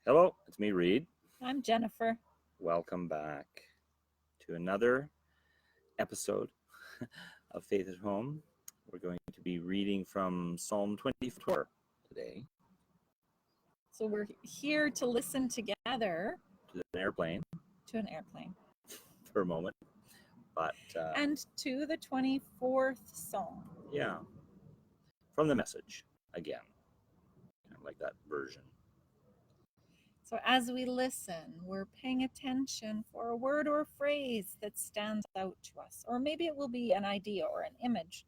Hello, it's me, Reed. I'm Jennifer. Welcome back to another episode of Faith at Home. We're going to be reading from Psalm 24 today So we're here to listen together to an airplane to an airplane for a moment. But and to the 24th Psalm. yeah, from the message again, kind of like that version. So as we listen, we're paying attention for a word or a phrase that stands out to us, or maybe it will be an idea or an image.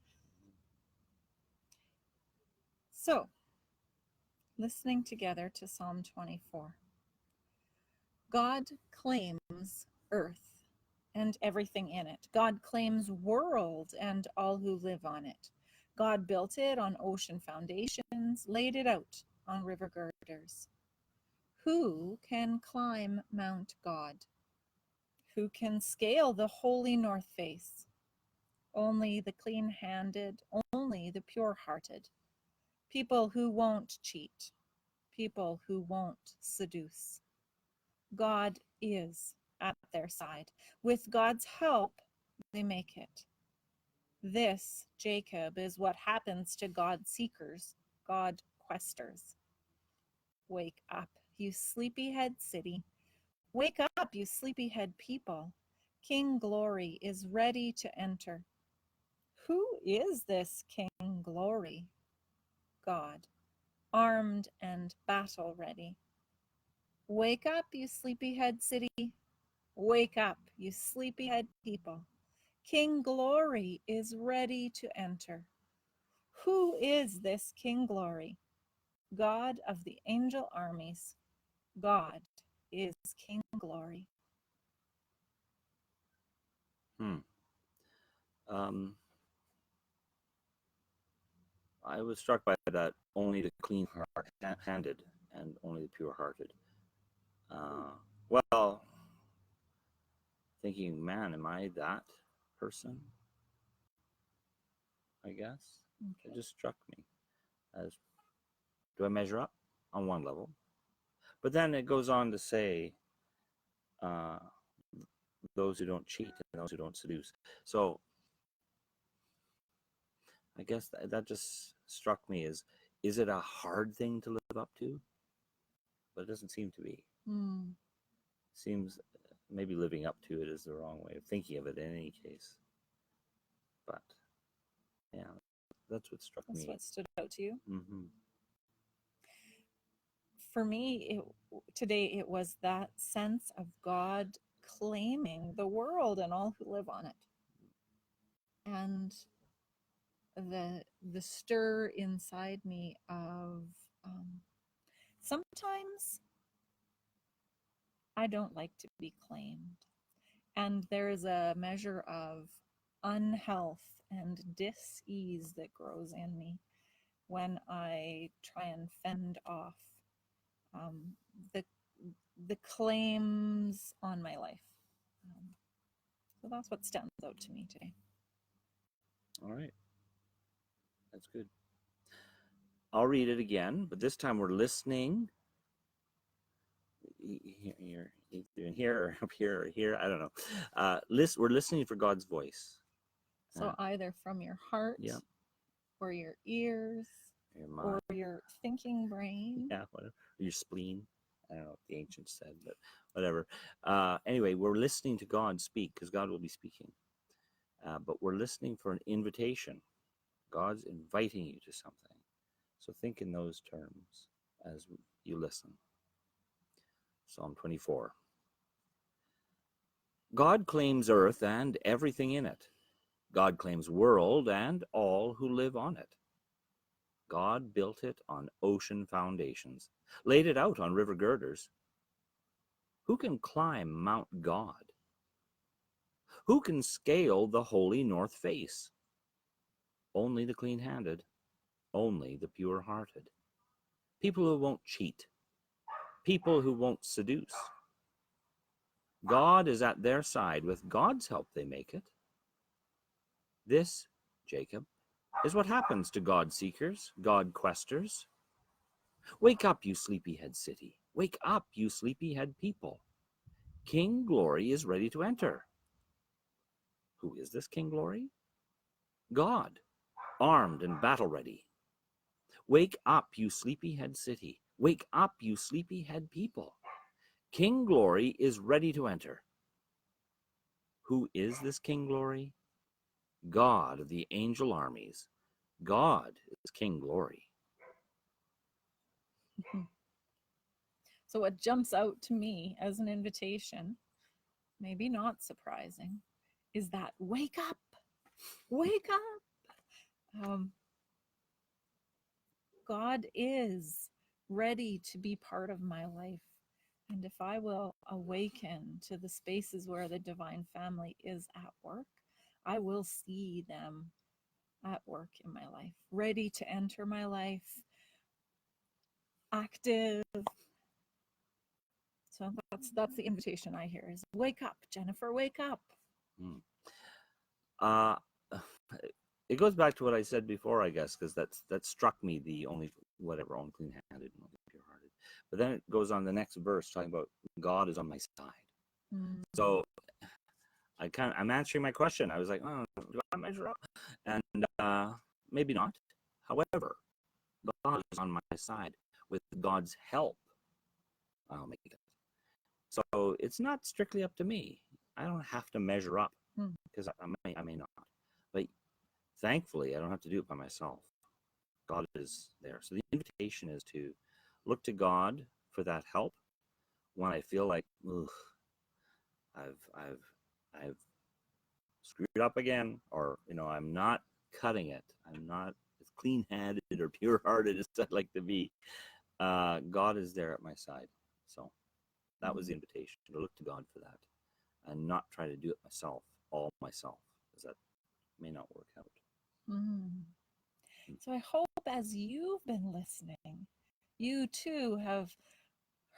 So, listening together to Psalm 24. God claims earth and everything in it. God claims world and all who live on it. God built it on ocean foundations, laid it out on river girders. Who can climb Mount God? Who can scale the holy north face? Only the clean-handed, only the pure-hearted. People who won't cheat, people who won't seduce. God is at their side. With God's help, they make it. This, Jacob, is what happens to God seekers, God questers. Wake up, you sleepyhead city. Wake up, you sleepyhead people. King Glory is ready to enter. Who is this King Glory? God, armed and battle ready. Wake up, you sleepyhead city. Wake up, you sleepyhead people. King Glory is ready to enter. Who is this King Glory? God of the angel armies. God is King Glory. Hmm. I was struck by that only the clean-handed and only the pure-hearted. Well, thinking, man, am I that person? I guess it Okay. just struck me as, do I measure up on one level? But then it goes on to say, uh, those who don't cheat and those who don't seduce. So I guess that just struck me as, is it a hard thing to live up to? But it doesn't seem to be. Hmm. Seems maybe living up to it is the wrong way of thinking of it in any case. But yeah, that's what struck That's me. what stood out to you. Mm-hmm. For me, today it was that sense of God claiming the world and all who live on it. And the stir inside me of sometimes I don't like to be claimed. And there's a measure of unhealth and dis-ease that grows in me when I try and fend off um, the the claims on my life. Um, so that's what stands out to me today. All right, that's good. I'll read it again, but this time we're listening. Here, either in here or up here or here. I don't know. We're listening for God's voice. So either from your heart Yeah. or your ears Your or mind. your thinking brain. Yeah, whatever. Your spleen. I don't know what the ancients said, but whatever. Anyway, we're listening to God speak because God will be speaking. But we're listening for an invitation. God's inviting you to something. So think in those terms as you listen. Psalm 24. God claims earth and everything in it. God claims world and all who live on it. God built it on ocean foundations, laid it out on river girders. Who can climb Mount God? Who can scale the holy north face? Only the clean-handed, only the pure-hearted. People who won't cheat, people who won't seduce. God is at their side. With God's help they make it. This, Jacob, is what happens to God seekers, God questers. Wake up, you sleepyhead city. Wake up, you sleepyhead people. King Glory is ready to enter. Who is this King Glory? God, armed and battle ready. Wake up, you sleepyhead city. Wake up, you sleepyhead people. King Glory is ready to enter. Who is this King Glory? God of the angel armies. God is King Glory. So what jumps out to me as an invitation, maybe not surprising, is that wake up, wake up. God is ready to be part of my life. And if I will awaken to the spaces where the divine family is at work, I will see them at work in my life, ready to enter my life, active. So that's the invitation I hear is wake up, Jennifer, wake up. Uh, it goes back to what I said before, I guess, because that struck me, the only clean-handed and only pure-hearted. But then it goes on the next verse talking about God is on my side. Mm. So I'm answering my question. I was like, oh, do I measure up? And maybe not. However, God is on my side. With God's help, I'll make it. So it's not strictly up to me. I don't have to measure up, because I may not. But thankfully, I don't have to do it by myself. God is there. So the invitation is to look to God for that help when I feel like, ugh, I've screwed up again, or I'm not cutting it. I'm not as clean-handed or pure-hearted as I'd like to be. God is there at my side. So that was the invitation, to look to God for that, and not try to do it myself, all myself, because that may not work out. So I hope as you've been listening, you too have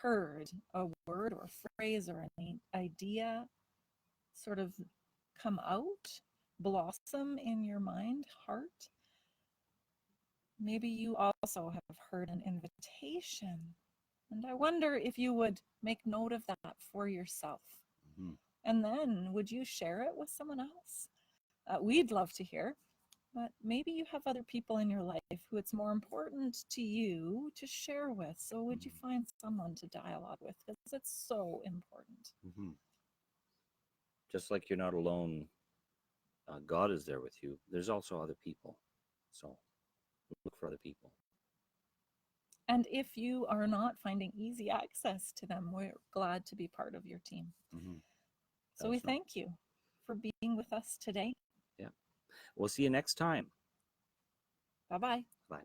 heard a word or a phrase or an idea sort of come out, blossom in your mind, heart. Maybe you also have heard an invitation. And I wonder if you would make note of that for yourself. And then would you share it with someone else? We'd love to hear. But maybe you have other people in your life who it's more important to you to share with. So would you find someone to dialogue with? Because it's so important. Just like you're not alone, God is there with you. There's also other people. So look for other people. And if you are not finding easy access to them, we're glad to be part of your team. So we thank you for being with us today. Yeah. We'll see you next time. Bye-bye. Bye.